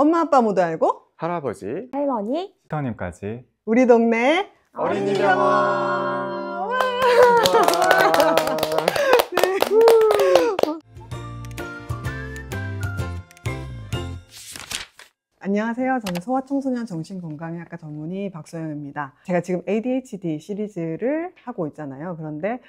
엄마 아빠 모두 알고 할아버지, 할머니, 시터님까지 우리 동네 어린이병원. 안녕하세요. 저는 소아청소년 정신건강의학과 전문의 박소영입니다. 제가 지금 ADHD 시리즈를 하고 있잖아요. 그런데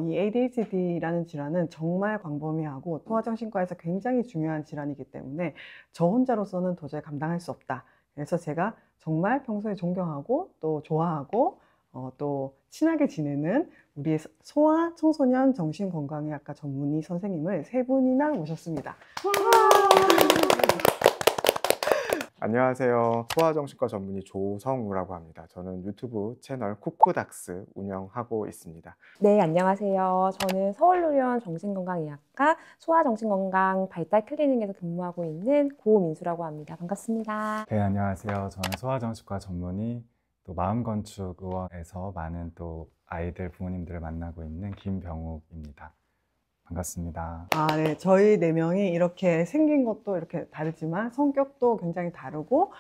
이 ADHD라는 질환은 정말 광범위하고 소아정신과에서 굉장히 중요한 질환이기 때문에 저 혼자로서는 도저히 감당할 수 없다. 그래서 제가 정말 평소에 존경하고 또 좋아하고 또 친하게 지내는 우리 소아청소년 정신건강의학과 전문의 선생님을 세 분이나 모셨습니다. 안녕하세요. 소아정신과 전문의 조성우라고 합니다. 저는 유튜브 채널 쿠쿠닥스 운영하고 있습니다. 네, 안녕하세요. 저는 서울의료원 정신건강의학과 소아정신건강 발달 클리닉에서 근무하고 있는 고민수라고 합니다. 반갑습니다. 네, 안녕하세요. 저는 소아정신과 전문의 또 마음건축의원에서 많은 또 아이들 부모님들을 만나고 있는 김병욱입니다. 반갑습니다. 네. 저희 네 명이 이렇게 생긴 것도 이렇게 다르지만 성격도 굉장히 다르고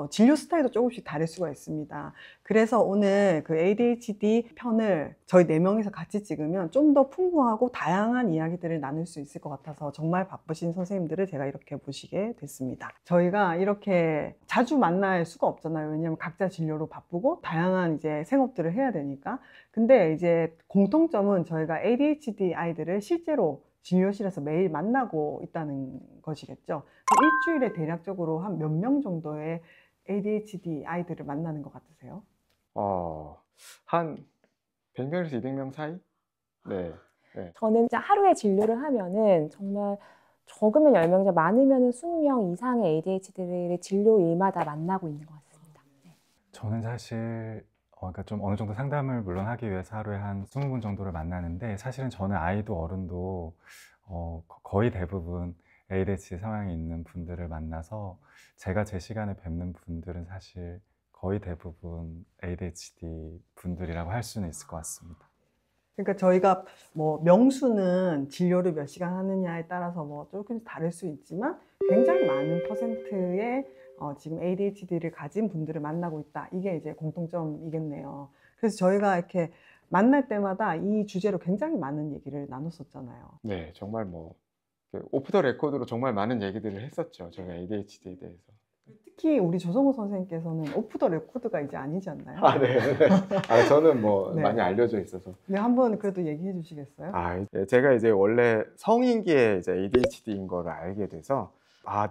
진료 스타일도 조금씩 다를 수가 있습니다. 그래서 오늘 그 ADHD 편을 저희 네 명이서 같이 찍으면 좀 더 풍부하고 다양한 이야기들을 나눌 수 있을 것 같아서 정말 바쁘신 선생님들을 제가 이렇게 모시게 됐습니다. 저희가 이렇게 자주 만날 수가 없잖아요. 왜냐하면 각자 진료로 바쁘고 다양한 이제 생업들을 해야 되니까. 근데 이제 공통점은 저희가 ADHD 아이들을 실제로 진료실에서 매일 만나고 있다는 것이겠죠. 일주일에 대략적으로 한 몇 명 정도의 ADHD 아이들을 만나는 것 같으세요? 한 100명에서 200명 사이? 네. 저는 진짜 하루에 진료를 하면은 정말 적으면 10명, 많으면 20명 이상의 ADHD를 진료일마다 만나고 있는 것 같습니다. 네. 저는 사실 그러니까 좀 어느 정도 상담을 물론 하기 위해서 하루에 한 20분 정도를 만나는데 사실은 저는 아이도 어른도 거의 대부분 ADHD 상황이 있는 분들을 만나서 제가 제 시간에 뵙는 분들은 사실 거의 대부분 ADHD 분들이라고 할 수는 있을 것 같습니다. 그러니까 저희가 뭐 명수는 진료를 몇 시간 하느냐에 따라서 뭐 조금 다를 수 있지만 굉장히 많은 퍼센트의 지금 ADHD를 가진 분들을 만나고 있다. 이게 이제 공통점이겠네요. 그래서 저희가 이렇게 만날 때마다 이 주제로 굉장히 많은 얘기를 나눴었잖아요. 네, 정말 뭐 오프 더 레코드로 정말 많은 얘기들을 했었죠. 저희가 ADHD에 대해서. 특히 우리 조성우 선생님께서는 오프 더 레코드가 이제 아니지 않나요? 네. 저는 뭐 네. 많이 알려져 있어서. 네, 한번 그래도 얘기해 주시겠어요? 제가 이제 원래 성인기에 이제 ADHD인 거를 알게 돼서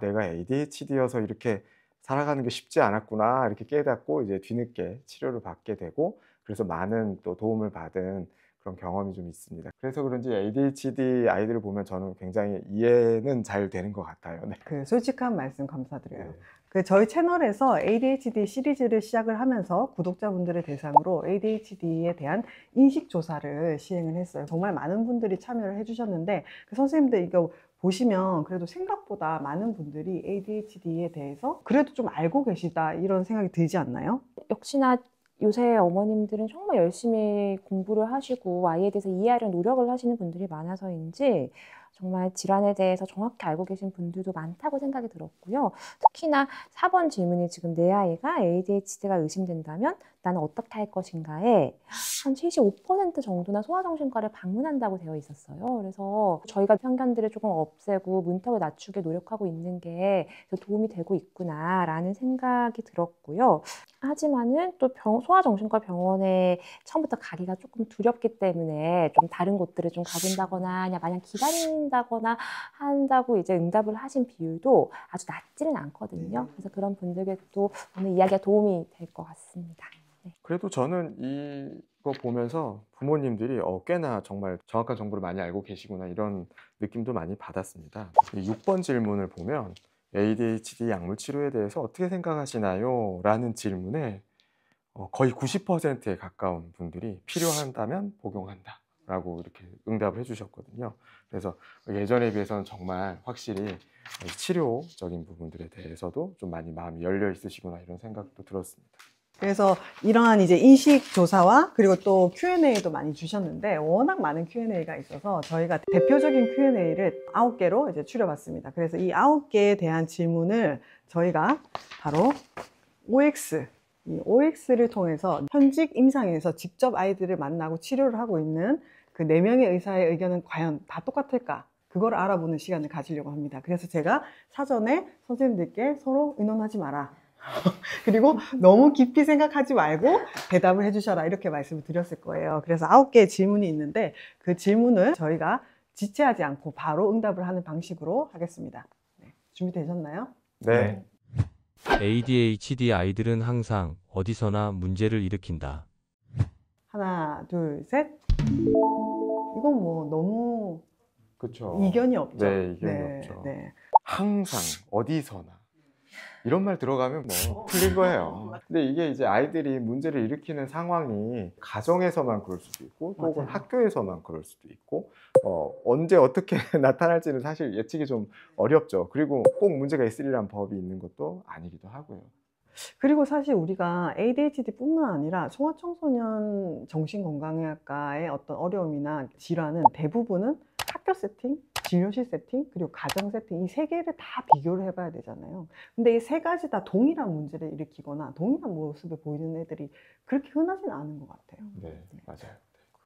내가 ADHD여서 이렇게 살아가는 게 쉽지 않았구나 이렇게 깨닫고 이제 뒤늦게 치료를 받게 되고 그래서 많은 또 도움을 받은 그런 경험이 좀 있습니다. 그래서 그런지 ADHD 아이들을 보면 저는 굉장히 이해는 잘 되는 것 같아요. 네. 그 솔직한 말씀 감사드려요. 네. 그 저희 채널에서 ADHD 시리즈를 시작을 하면서 구독자분들을 대상으로 ADHD에 대한 인식조사를 시행을 했어요. 정말 많은 분들이 참여를 해주셨는데 그 선생님들 이거 보시면 그래도 생각보다 많은 분들이 ADHD에 대해서 그래도 좀 알고 계시다 이런 생각이 들지 않나요? 역시나 요새 어머님들은 정말 열심히 공부를 하시고 아이에 대해서 이해하려는 노력을 하시는 분들이 많아서인지 정말 질환에 대해서 정확히 알고 계신 분들도 많다고 생각이 들었고요. 특히나 4번 질문이 지금 내 아이가 ADHD가 의심된다면 나는 어떻게 할 것인가에 한 75% 정도나 소아정신과를 방문한다고 되어 있었어요. 그래서 저희가 편견들을 조금 없애고 문턱을 낮추게 노력하고 있는 게 도움이 되고 있구나라는 생각이 들었고요. 하지만은 또 소아정신과 병원에 처음부터 가기가 조금 두렵기 때문에 좀 다른 곳들을 좀 가본다거나 그냥 마냥 기다린다거나 한다고 이제 응답을 하신 비율도 아주 낮지는 않거든요. 그래서 그런 분들께 또 오늘 이야기가 도움이 될 것 같습니다. 네. 그래도 저는 이거 보면서 부모님들이 꽤나 정말 정확한 정보를 많이 알고 계시구나 이런 느낌도 많이 받았습니다. 6번 질문을 보면 ADHD 약물 치료에 대해서 어떻게 생각하시나요? 라는 질문에 거의 90%에 가까운 분들이 필요한다면 복용한다 라고 이렇게 응답을 해주셨거든요. 그래서 예전에 비해서는 정말 확실히 치료적인 부분들에 대해서도 좀 많이 마음이 열려 있으시구나 이런 생각도 들었습니다. 그래서 이러한 이제 인식 조사와 그리고 또 Q&A도 많이 주셨는데 워낙 많은 Q&A가 있어서 저희가 대표적인 Q&A를 9개로 이제 추려봤습니다. 그래서 이 9개에 대한 질문을 저희가 바로 OX, 이 OX를 통해서 현직 임상에서 직접 아이들을 만나고 치료를 하고 있는 그 4명의 의사의 의견은 과연 다 똑같을까? 그걸 알아보는 시간을 가지려고 합니다. 그래서 제가 사전에 선생님들께 서로 의논하지 마라. 그리고 너무 깊이 생각하지 말고 대답을 해주셔라. 이렇게 말씀을 드렸을 거예요. 그래서 9개의 질문이 있는데 그 질문을 저희가 지체하지 않고 바로 응답을 하는 방식으로 하겠습니다. 네, 준비되셨나요? 네. ADHD 아이들은 항상 어디서나 문제를 일으킨다. 하나, 둘, 셋. 이건 뭐 너무 그렇죠. 이견이 없죠. 네, 이견이 없죠. 네. 항상 어디서나 이런 말 들어가면 뭐 풀린 거예요. 근데 이게 이제 아이들이 문제를 일으키는 상황이 가정에서만 그럴 수도 있고 혹은 맞아요. 학교에서만 그럴 수도 있고 언제 어떻게 나타날지는 사실 예측이 좀 어렵죠. 그리고 꼭 문제가 있으리란 법이 있는 것도 아니기도 하고요. 그리고 사실 우리가 ADHD뿐만 아니라 소아청소년 정신건강의학과의 어떤 어려움이나 질환은 대부분은 학교 세팅, 진료실 세팅, 그리고 가정 세팅 이 3개를 다 비교를 해봐야 되잖아요. 근데 이 3가지 다 동일한 문제를 일으키거나 동일한 모습을 보이는 애들이 그렇게 흔하진 않은 것 같아요. 네, 맞아요.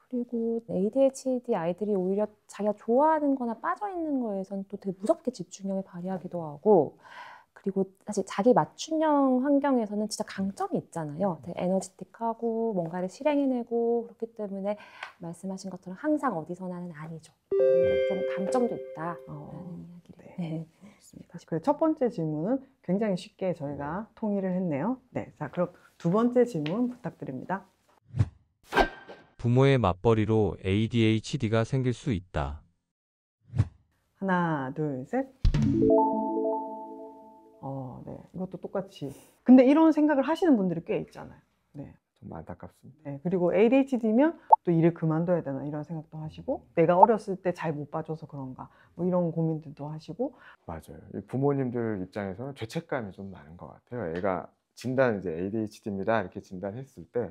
그리고 ADHD 아이들이 오히려 자기가 좋아하는 거나 빠져 있는 거에선 또 되게 무섭게 집중력을 발휘하기도 하고, 그리고 사실 자기 맞춤형 환경에서는 진짜 강점이 있잖아요. 되게 에너지틱하고 뭔가를 실행해내고 그렇기 때문에 말씀하신 것처럼 항상 어디서나는 아니죠. 좀 강점도 있다라는 이야기를. 네. 좋습니다. 그래서 첫 번째 질문은 굉장히 쉽게 저희가 통일을 했네요. 네, 자 그럼 두 번째 질문 부탁드립니다. 부모의 맞벌이로 ADHD가 생길 수 있다. 하나, 둘, 셋. 네, 이것도 똑같이. 근데 이런 생각을 하시는 분들이 꽤 있잖아요. 네. 좀 안타깝습니다. 네, 그리고 ADHD면 또 일을 그만둬야 되나 이런 생각도 하시고 내가 어렸을 때 잘 못 봐줘서 그런가 뭐 이런 고민들도 하시고 맞아요. 이 부모님들 입장에서는 죄책감이 좀 많은 것 같아요. 애가 진단 이제 ADHD입니다 이렇게 진단했을 때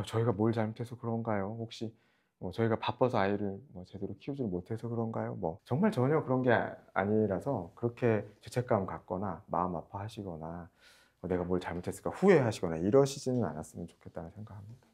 저희가 뭘 잘못해서 그런가요? 혹시 저희가 바빠서 아이를 제대로 키우지 못해서 그런가요? 정말 전혀 그런 게 아니라서 그렇게 죄책감 갖거나 마음 아파하시거나 내가 뭘 잘못했을까 후회하시거나 이러시지는 않았으면 좋겠다는 생각합니다.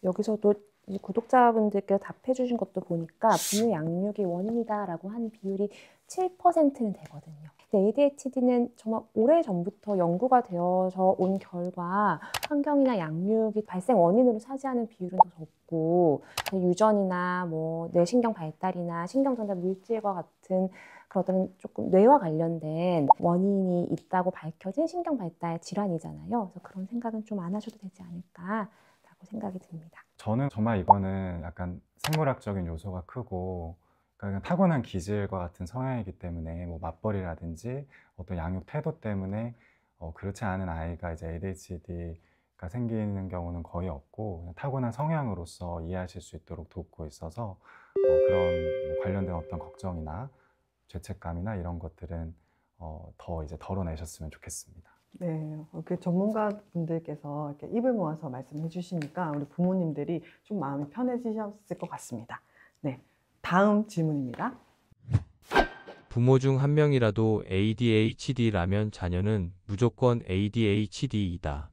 여기서도 이 구독자분들께 답해 주신 것도 보니까 부모 양육이 원인이다라고 하는 비율이 7%는 되거든요. 근데 ADHD는 정말 오래전부터 연구가 되어서 온 결과 환경이나 양육이 발생 원인으로 차지하는 비율은 더 적고, 유전이나 뭐 뇌신경 발달이나 신경전달 물질과 같은 그런 어떤 조금 뇌와 관련된 원인이 있다고 밝혀진 신경 발달 질환이잖아요. 그래서 그런 생각은 좀 안 하셔도 되지 않을까라고 생각이 듭니다. 저는 정말 이거는 약간 생물학적인 요소가 크고, 그러니까 타고난 기질과 같은 성향이기 때문에 뭐 맞벌이라든지 어떤 양육 태도 때문에 그렇지 않은 아이가 이제 ADHD가 생기는 경우는 거의 없고, 그냥 타고난 성향으로서 이해하실 수 있도록 돕고 있어서 그런 뭐 관련된 어떤 걱정이나 죄책감이나 이런 것들은 더 이제 덜어내셨으면 좋겠습니다. 네, 이렇게 전문가분들께서 이렇게 입을 모아서 말씀해 주시니까 우리 부모님들이 좀 마음이 편해지셨을 것 같습니다. 네, 다음 질문입니다. 부모 중 한 명이라도 ADHD라면 자녀는 무조건 ADHD이다.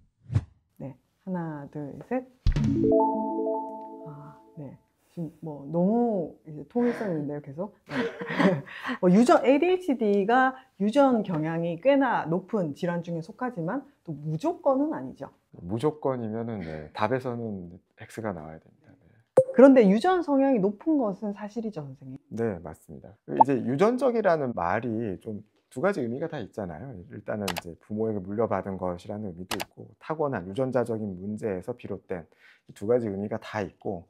네, 하나, 둘, 셋. 네. 지금 너무 이제 통일성 있는데요, 계속. 네. 유전 ADHD가 유전 경향이 꽤나 높은 질환 중에 속하지만 또 무조건은 아니죠. 무조건이면은 네, 답에서는 X가 나와야 됩니다. 네. 그런데 유전 성향이 높은 것은 사실이죠, 선생님. 네, 맞습니다. 이제 유전적이라는 말이 좀 두 가지 의미가 다 있잖아요. 일단은 이제 부모에게 물려받은 것이라는 의미도 있고, 타고난 유전자적인 문제에서 비롯된 이 두 가지 의미가 다 있고,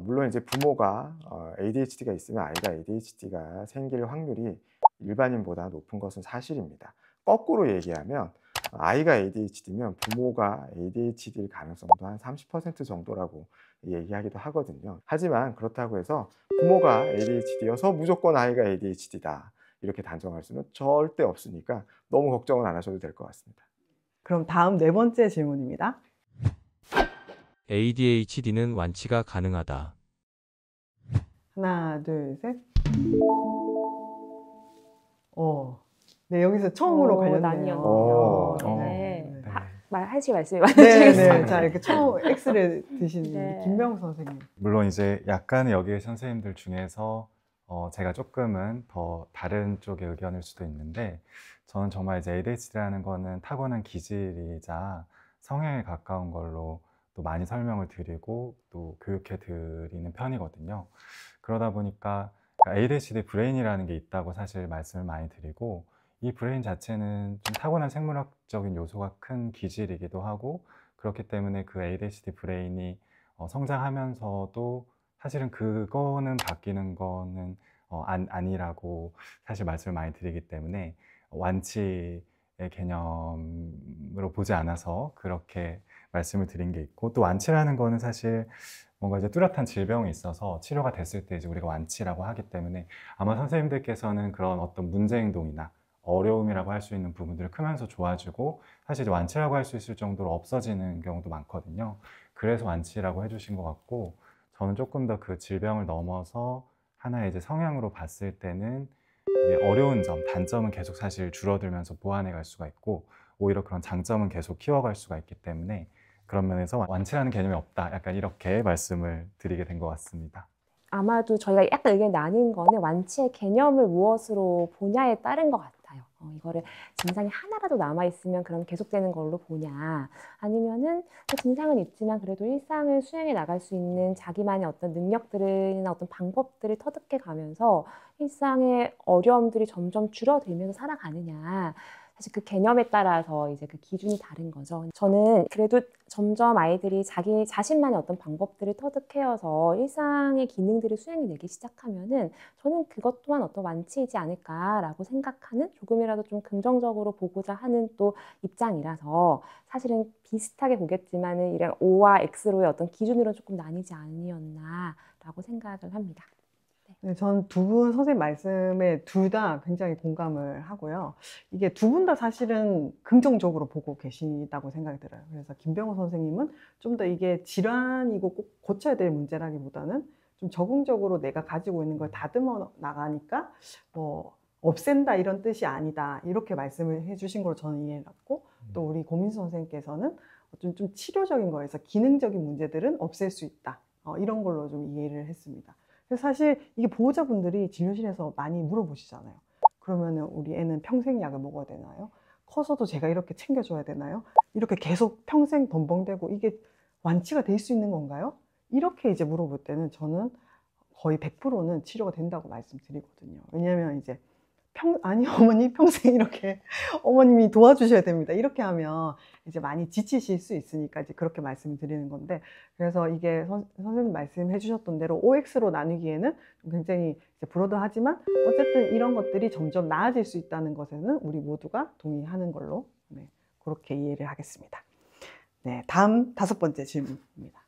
물론 이제 부모가 ADHD가 있으면 아이가 ADHD가 생길 확률이 일반인보다 높은 것은 사실입니다. 거꾸로 얘기하면 아이가 ADHD면 부모가 ADHD일 가능성도 한 30% 정도라고 얘기하기도 하거든요. 하지만 그렇다고 해서 부모가 ADHD여서 무조건 아이가 ADHD다 이렇게 단정할 수는 절대 없으니까 너무 걱정은 안 하셔도 될 것 같습니다. 그럼 다음 네 번째 질문입니다. ADHD는 완치가 가능하다. 하나, 둘, 셋. 네, 여기서 처음으로 관련돼요. 난이었네요. 네. 네. 하실 말씀이 네, 많으시겠어요. 네. 자, 이렇게 처음 X를 드신 네. 우리 김병 선생님. 물론 이제 약간은 여기 선생님들 중에서 제가 조금은 더 다른 쪽의 의견일 수도 있는데, 저는 정말 이제 ADHD라는 거는 타고난 기질이자 성향에 가까운 걸로 또 많이 설명을 드리고 또 교육해 드리는 편이거든요. 그러다 보니까 ADHD 브레인이라는 게 있다고 사실 말씀을 많이 드리고, 이 브레인 자체는 좀 타고난 생물학적인 요소가 큰 기질이기도 하고, 그렇기 때문에 그 ADHD 브레인이 성장하면서도 사실은 그거는 바뀌는 거는 아니라고 사실 말씀을 많이 드리기 때문에 완치의 개념으로 보지 않아서 그렇게 말씀을 드린 게 있고, 또 완치라는 거는 사실 뭔가 이제 뚜렷한 질병이 있어서 치료가 됐을 때 이제 우리가 완치라고 하기 때문에, 아마 선생님들께서는 그런 어떤 문제 행동이나 어려움이라고 할 수 있는 부분들을 크면서 좋아지고, 사실 이제 완치라고 할 수 있을 정도로 없어지는 경우도 많거든요. 그래서 완치라고 해주신 것 같고, 저는 조금 더 그 질병을 넘어서 하나의 이제 성향으로 봤을 때는 이게 어려운 점, 단점은 계속 사실 줄어들면서 보완해 갈 수가 있고, 오히려 그런 장점은 계속 키워갈 수가 있기 때문에 그런 면에서 완치라는 개념이 없다, 약간 이렇게 말씀을 드리게 된 것 같습니다. 아마도 저희가 약간 의견이 나뉜 거는 완치의 개념을 무엇으로 보냐에 따른 것 같아요. 이거를 증상이 하나라도 남아있으면 그럼 계속되는 걸로 보냐, 아니면은 증상은 있지만 그래도 일상을 수행해 나갈 수 있는 자기만의 어떤 능력들이나 어떤 방법들을 터득해 가면서 일상의 어려움들이 점점 줄어들면서 살아가느냐, 사실 그 개념에 따라서 이제 그 기준이 다른 거죠. 저는 그래도 점점 아이들이 자기 자신만의 어떤 방법들을 터득해서 일상의 기능들을 수행해내기 시작하면은 저는 그것 또한 어떤 완치이지 않을까라고 생각하는, 조금이라도 좀 긍정적으로 보고자 하는 또 입장이라서, 사실은 비슷하게 보겠지만은 이런 O와 X로의 어떤 기준으로 조금 나뉘지 아니었나라고 생각을 합니다. 네, 전 두 분 선생님 말씀에 둘 다 굉장히 공감을 하고요. 이게 두 분 다 사실은 긍정적으로 보고 계시다고 생각이 들어요. 그래서 김병호 선생님은 좀 더 이게 질환이고 꼭 고쳐야 될 문제라기보다는 좀 적응적으로 내가 가지고 있는 걸 다듬어 나가니까 뭐 없앤다 이런 뜻이 아니다, 이렇게 말씀을 해주신 걸로 저는 이해를 했고, 또 우리 고민수 선생님께서는 좀 치료적인 거에서 기능적인 문제들은 없앨 수 있다, 이런 걸로 좀 이해를 했습니다. 그래서 사실 이게 보호자분들이 진료실에서 많이 물어보시잖아요. 그러면은 우리 애는 평생 약을 먹어야 되나요? 커서도 제가 이렇게 챙겨줘야 되나요? 이렇게 계속 평생 덤벙대고 이게 완치가 될 수 있는 건가요? 이렇게 이제 물어볼 때는 저는 거의 100%는 치료가 된다고 말씀드리거든요. 왜냐하면 이제 아니 어머니 평생 이렇게 어머님이 도와주셔야 됩니다, 이렇게 하면 이제 많이 지치실 수 있으니까 이제 그렇게 말씀드리는 건데, 그래서 이게 선생님 말씀해 주셨던 대로 OX로 나누기에는 굉장히 이제 브로드하지만 어쨌든 이런 것들이 점점 나아질 수 있다는 것에는 우리 모두가 동의하는 걸로, 네, 그렇게 이해를 하겠습니다. 네, 다음 5번째 질문입니다.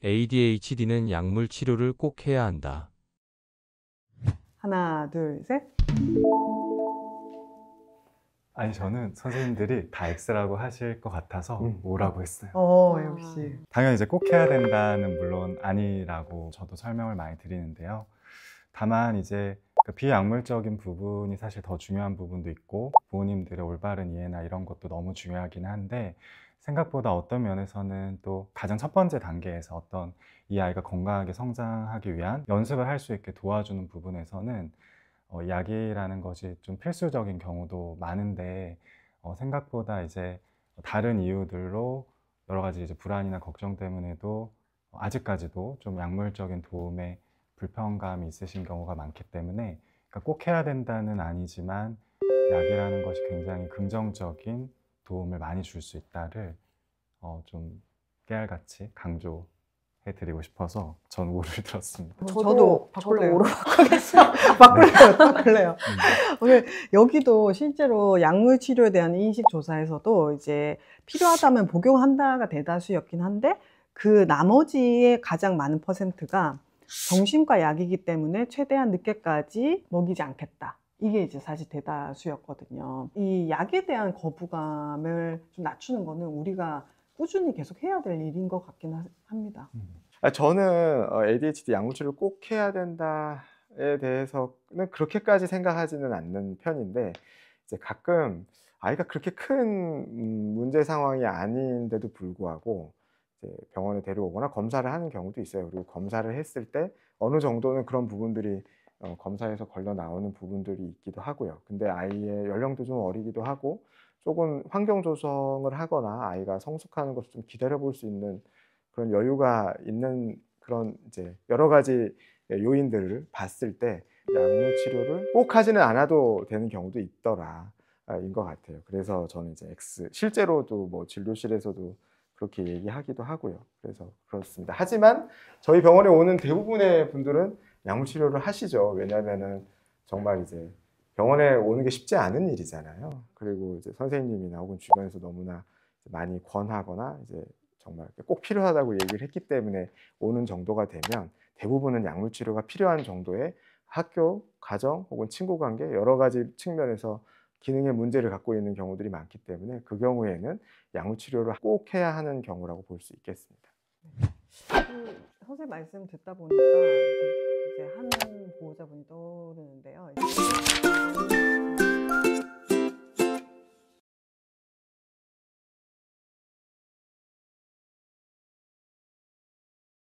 ADHD는 약물 치료를 꼭 해야 한다. 하나, 둘, 셋. 아니, 저는 선생님들이 다 X라고 하실 것 같아서 O라고 했어요. 역시. 당연히 이제 꼭 해야 된다는 물론 아니라고 저도 설명을 많이 드리는데요. 다만 이제 그 비약물적인 부분이 사실 더 중요한 부분도 있고, 부모님들의 올바른 이해나 이런 것도 너무 중요하긴 한데, 생각보다 어떤 면에서는 또 가장 첫 번째 단계에서 어떤 이 아이가 건강하게 성장하기 위한 연습을 할 수 있게 도와주는 부분에서는 약이라는 것이 좀 필수적인 경우도 많은데, 생각보다 이제 다른 이유들로 여러 가지 이제 불안이나 걱정 때문에도 아직까지도 좀 약물적인 도움에 불편감이 있으신 경우가 많기 때문에, 그러니까 꼭 해야 된다는 아니지만 약이라는 것이 굉장히 긍정적인 도움을 많이 줄 수 있다를 좀 깨알같이 강조해드리고 싶어서 전 O를 들었습니다. 저도 바꿀래요. 오로 바꿀래요. 오늘 여기도 실제로 약물 치료에 대한 인식 조사에서도 이제 필요하다면 복용한다가 대다수였긴 한데, 그 나머지의 가장 많은 퍼센트가 정신과 약이기 때문에 최대한 늦게까지 먹이지 않겠다, 이게 이제 사실 대다수였거든요. 이 약에 대한 거부감을 좀 낮추는 거는 우리가 꾸준히 계속 해야 될 일인 것 같긴 합니다. 저는 ADHD 약물 치료를 꼭 해야 된다에 대해서는 그렇게까지 생각하지는 않는 편인데 이제 가끔 아이가 그렇게 큰 문제 상황이 아닌데도 불구하고 이제 병원에 데려오거나 검사를 하는 경우도 있어요. 그리고 검사를 했을 때 어느 정도는 그런 부분들이 검사에서 걸려 나오는 부분들이 있기도 하고요. 근데 아이의 연령도 좀 어리기도 하고 조금 환경 조성을 하거나 아이가 성숙하는 것을 좀 기다려 볼 수 있는 그런 여유가 있는 그런 이제 여러 가지 요인들을 봤을 때 약물 치료를 꼭 하지는 않아도 되는 경우도 있더라 인 것 같아요. 그래서 저는 이제 실제로도 뭐 진료실에서도 그렇게 얘기하기도 하고요. 그래서 그렇습니다. 하지만 저희 병원에 오는 대부분의 분들은 약물 치료를 하시죠. 왜냐하면은 정말 이제 병원에 오는 게 쉽지 않은 일이잖아요. 그리고 이제 선생님이나 혹은 주변에서 너무나 많이 권하거나 이제 정말 꼭 필요하다고 얘기를 했기 때문에 오는 정도가 되면 대부분은 약물 치료가 필요한 정도의 학교, 가정 혹은 친구 관계 여러 가지 측면에서 기능의 문제를 갖고 있는 경우들이 많기 때문에 그 경우에는 약물 치료를 꼭 해야 하는 경우라고 볼 수 있겠습니다. 선생님 말씀 듣다 보니까 이제 한